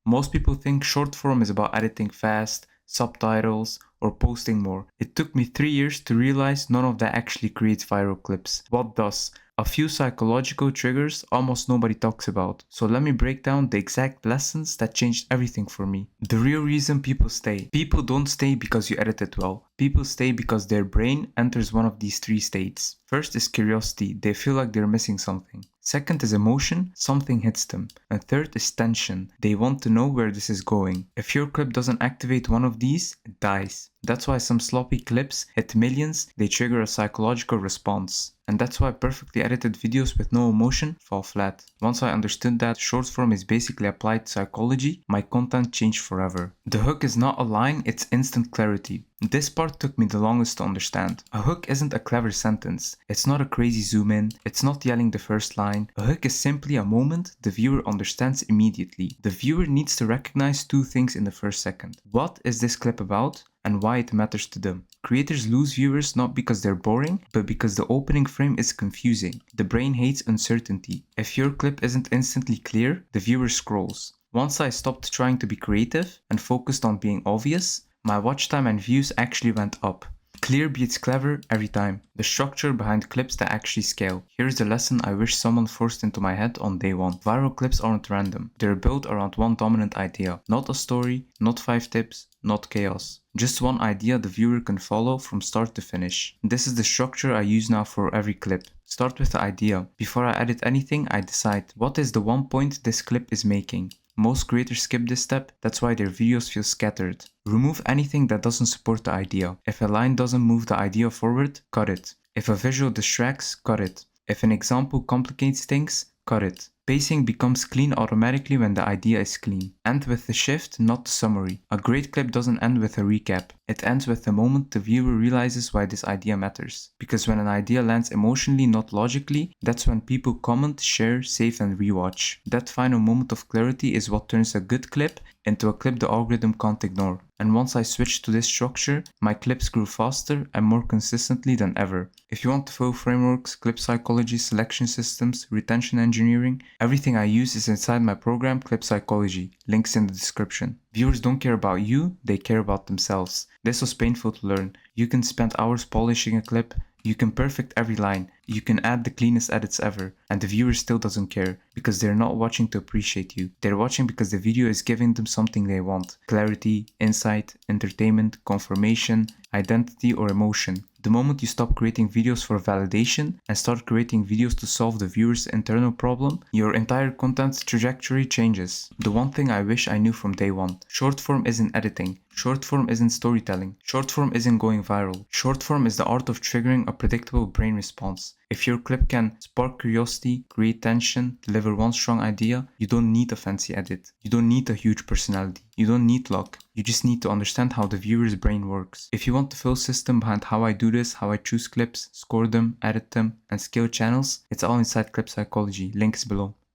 Most people think short form is about editing fast, subtitles, or posting more. It took me 3 years to realize none of that actually creates viral clips. What does? A few psychological triggers almost nobody talks about. So let me break down the exact lessons that changed everything for me. The real reason people stay. People don't stay because you edit it well. People stay because their brain enters one of these 3 states. First is curiosity. They feel like they're missing something. Second is emotion, something hits them. And third is tension. They want to know where this is going. If your clip doesn't activate one of these, it dies. That's why some sloppy clips hit millions, they trigger a psychological response. And that's why perfectly edited videos with no emotion fall flat. Once I understood that short form is basically applied psychology, my content changed forever. The hook is not a line, it's instant clarity. This part took me the longest to understand. A hook isn't a clever sentence. It's not a crazy zoom in. It's not yelling the first line. A hook is simply a moment the viewer understands immediately. The viewer needs to recognize 2 things in the first second. What is this clip about? And why it matters to them. Creators lose viewers not because they're boring, but because the opening frame is confusing. The brain hates uncertainty. If your clip isn't instantly clear, the viewer scrolls. Once I stopped trying to be creative and focused on being obvious, my watch time and views actually went up. Clear beats clever every time. The structure behind clips that actually scale. Here's the lesson I wish someone forced into my head on day 1. Viral clips aren't random. They're built around one dominant idea. Not a story, not 5 tips, not chaos. Just one idea the viewer can follow from start to finish. This is the structure I use now for every clip. Start with the idea. Before I edit anything, I decide what is the one point this clip is making. Most creators skip this step, that's why their videos feel scattered. Remove anything that doesn't support the idea. If a line doesn't move the idea forward, cut it. If a visual distracts, cut it. If an example complicates things, cut it. Pacing becomes clean automatically when the idea is clean. End with the shift, not the summary. A great clip doesn't end with a recap. It ends with the moment the viewer realizes why this idea matters. Because when an idea lands emotionally, not logically, that's when people comment, share, save and rewatch. That final moment of clarity is what turns a good clip into a clip the algorithm can't ignore. And once I switched to this structure, my clips grew faster and more consistently than ever. If you want the full frameworks, clip psychology, selection systems, retention engineering, everything I use is inside my program Clip Psychology. Links in the description. Viewers don't care about you, they care about themselves. This was painful to learn. You can spend hours polishing a clip, you can perfect every line, you can add the cleanest edits ever, and the viewer still doesn't care, because they're not watching to appreciate you. They're watching because the video is giving them something they want. Clarity, insight, entertainment, confirmation, identity or emotion. The moment you stop creating videos for validation and start creating videos to solve the viewer's internal problem, your entire content trajectory changes. The one thing I wish I knew from day 1. Short form isn't editing. Short form isn't storytelling. Short form isn't going viral. Short form is the art of triggering a predictable brain response. If your clip can spark curiosity, create tension, deliver one strong idea, you don't need a fancy edit. You don't need a huge personality. You don't need luck. You just need to understand how the viewer's brain works. If you want the full system behind how I do this, how I choose clips, score them, edit them, and scale channels, it's all inside Clip Psychology. Links below.